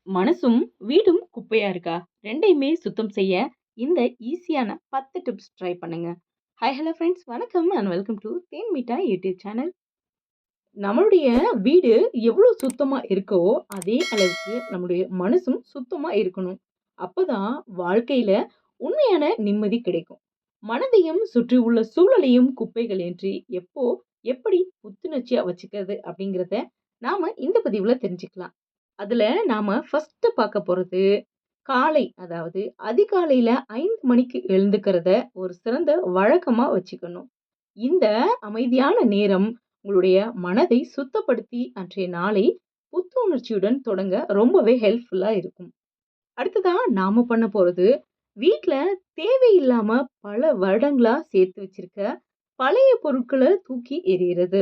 மனசும், வீடும் குப்பையா இருக்கா? 2யுமே சுத்தம் செய்ய இந்த ஈஸியான 10 டிப்ஸ் ட்ரை பண்ணுங்க. ஹாய் ஹலோ ஃப்ரெண்ட்ஸ் வணக்கம் அண்ட் வெல்கம் டு தேன் மிட்டாய் யூடியூப் சேனல். நம்மளுடைய வீடு எவ்வளோ சுத்தமா இருக்கோ, அதே அளவுக்கு நம்முடைய மனசும் சுத்தமா இருக்கணும். அப்பதான் வாழ்க்கையில உண்மையான நிம்மதி கிடைக்கும். மனதையும் சுற்றியுள்ள சூழலையும் குப்பைகளின்றி எப்படி புத்துணர்ச்சியா வச்சுக்கிறது அப்படிங்கிறத நாம இந்த பதிவுல தெரிஞ்சுக்கலாம். அதுல நாம ஃபர்ஸ்ட் பார்க்க போறது, காலை அதாவது அதிகாலையில 5 மணிக்கு எழுந்துக்கிறத ஒரு சிறந்த வழக்கமா வச்சுக்கணும். இந்த அமைதியான நேரம் உங்களுடைய மனதை சுத்தப்படுத்தி அன்றைய நாளை புத்துணர்ச்சியுடன் தொடங்க ரொம்பவே ஹெல்ப்ஃபுல்லா இருக்கும். அடுத்ததா நாம பண்ண போறது, வீட்ல தேவையில்லாம பல வருடங்களா சேர்த்து வச்சிருக்க பழைய பொருட்கள தூக்கி எறியறது.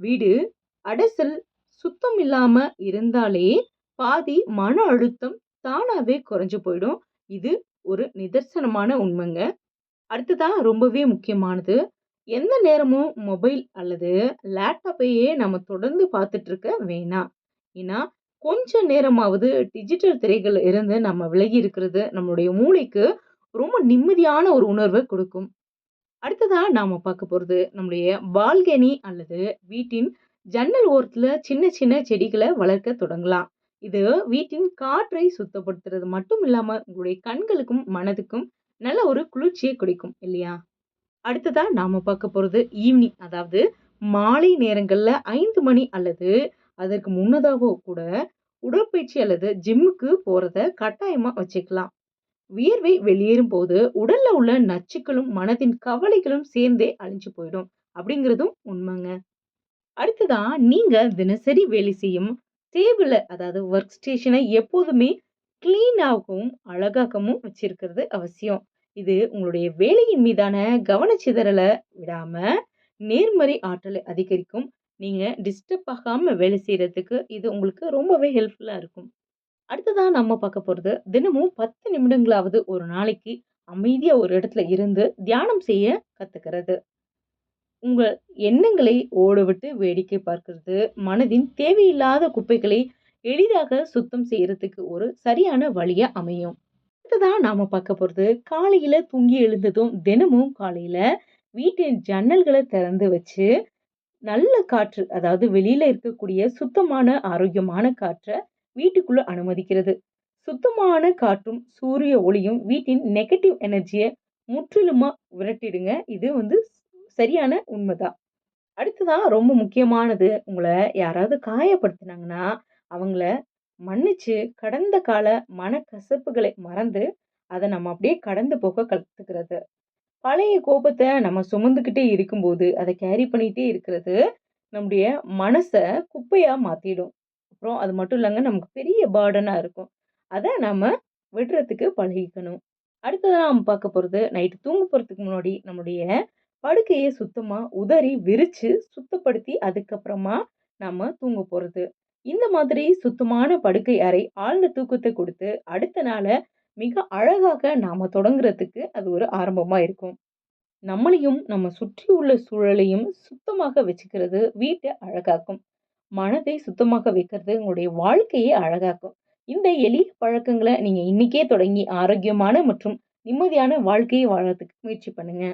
வீடு அடைசல் சுத்தம் இல்லாம இருந்தாலே பாதி மன அழுத்தம் தானாவே குறைஞ்சு போயிடும். இது ஒரு நிதர்சனமான உண்மைங்க. அடுத்ததா ரொம்பவே முக்கியமானது, எந்த நேரமும் மொபைல் அல்லது லேப்டாப்பையே நம்ம தொடர்ந்து பார்த்துட்டு இருக்க வேணாம். ஏன்னா, கொஞ்ச நேரமாவது டிஜிட்டல் திரைகள்ல இருந்து நம்ம விலகி இருக்கிறது நம்மளுடைய மூளைக்கு ரொம்ப நிம்மதியான ஒரு உணர்வ கொடுக்கும். அடுத்ததா நாம பார்க்க போறது, நம்முடைய பால்கனி அல்லது வீட்டின் ஜன்னல் ஓரத்துல சின்ன சின்ன செடிகளை வளர்க்க தொடங்கலாம். இது வீட்டின் காற்றை சுத்தப்படுத்துறது மட்டும் இல்லாம உங்களுடைய கண்களுக்கும் மனதுக்கும் நல்ல ஒரு குளிர்ச்சியை கொடுக்கும் இல்லையா? அடுத்ததா நாம பார்க்க போறது ஈவினிங், அதாவது மாலை நேரங்கள்ல 5 மணி அல்லது அதற்கு முன்னதாக கூட உடற்பயிற்சி அல்லது ஜிம்முக்கு போறத கட்டாயமா வச்சுக்கலாம். வியர்வை வெளியேறும் போது உடல்ல உள்ள நச்சுக்களும் மனதின் கவலைகளும் சேர்ந்தே அழிஞ்சு போயிடும் அப்படிங்கிறதும் உண்மைங்க. அடுத்ததா நீங்க தினசரி வேலை செய்யும் டேபிள, அதாவது ஒர்க் ஸ்டேஷனை எப்போதுமே கிளீனாகவும் அழகாகவும் வச்சிருக்கிறது அவசியம். இது உங்களுடைய வேலையின் மீதான கவனச்சிதறல விடாம நேர்மறை ஆற்றலை அதிகரிக்கும். நீங்க டிஸ்டர்ப் ஆகாம வேலை செய்யறதுக்கு இது உங்களுக்கு ரொம்பவே ஹெல்ப்ஃபுல்லா இருக்கும். அடுத்ததா நம்ம பார்க்க போறது, தினமும் 10 நிமிடங்களாவது ஒரு நாளைக்கு அமைதியா ஒரு இடத்துல இருந்து தியானம் செய்ய கத்துக்கிறது. உங்க எண்ணங்களை ஓடவிட்டு வேடிக்கை பார்க்கிறது, மனதின் தேவையில்லாத குப்பைகளை எளிதாக சுத்தம் செய்யறதுக்கு ஒரு சரியான வழியா அமையும். அடுத்ததா நாம பார்க்க போறது, காலையில தூங்கி எழுந்ததும் தினமும் காலையில வீட்டின் ஜன்னல்களை திறந்து வச்சு நல்ல காற்று, அதாவது வெளியில இருக்கக்கூடிய சுத்தமான ஆரோக்கியமான காற்ற வீட்டுக்குள்ள அனுமதிக்கிறது. சுத்தமான காற்றும் சூரிய ஒளியும் வீட்டின் நெகட்டிவ் எனர்ஜிய முற்றிலுமா விரட்டிடுங்க. இது சரியான உண்மைதான். அடுத்ததா ரொம்ப முக்கியமானது, உங்கள யாராவது காயப்படுத்துனாங்கன்னா, அவங்கள மன்னிச்சு கடந்த கால மனக்கசப்புகளை மறந்து, அத நம்ம அப்படியே கடந்து போக கத்துக்கிறது. பழைய கோபத்த நம்ம சுமந்துக்கிட்டே இருக்கும்போது, அத கேரி பண்ணிட்டே இருக்கிறது, நம்முடைய மனச குப்பையா மாத்திடும். அப்புறம் அது மட்டும் இல்லங்க, நமக்கு பெரிய பர்டனா இருக்கும். அத நம்ம விடுறதுக்கு பழகிக்கணும். அடுத்ததா நாம பார்க்க போறது, நைட்டு தூங்க போறதுக்கு முன்னாடி நம்முடைய படுக்கைய சுத்தமா உதறி விரிச்சு, சுத்தப்படுத்தி அதுக்கப்புறமா நம்ம தூங்க போறது. இந்த மாதிரி சுத்தமான படுக்கை அறை ஆழ்ந்த தூக்கத்த குடுத்து, அடுத்த நாள மிக அழகாக நாம தொடங்குறதுக்கு அது ஒரு ஆரம்பமா இருக்கும். நம்மளையும் நம்ம சுற்றியுள்ள சூழலையும் சுத்தமாக வச்சுக்கிறது வீட்ட அழகாக்கும். மனதை சுத்தமாக வைக்கிறது உங்களுடைய வாழ்க்கையை அழகாக்கும். இந்த எளிய பழக்கங்கள நீங்க இன்னைக்கே தொடங்கி ஆரோக்கியமான மற்றும் நிம்மதியான வாழ்க்கையை வாழறதுக்கு முயற்சி பண்ணுங்க.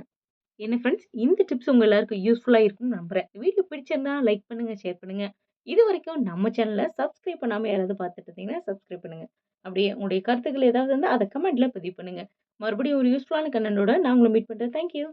என்ன ஃப்ரெண்ட்ஸ், இந்த டிப்ஸ் உங்க எல்லாருக்கும் யூஸ்ஃபுல்லா இருக்கும்னு நம்புறேன். வீடியோ பிடிச்சிருந்தா லைக் பண்ணுங்க, ஷேர் பண்ணுங்க. இதுவரைக்கும் நம்ம சேனல சப்ஸ்கிரைப் பண்ணாம யாராவது பார்த்துட்டு இருந்தீங்கன்னா சப்ஸ்கிரைப் பண்ணுங்க. அப்படியே உங்களுடைய கருத்துக்கள் ஏதாவது இருந்தா அத கமெண்ட்ல பதிவு பண்ணுங்க. மறுபடியும் ஒரு யூஸ்ஃபுல்லான கண்டென்ட்டோட நான் உங்கள மீட் பண்றேன். Thank you.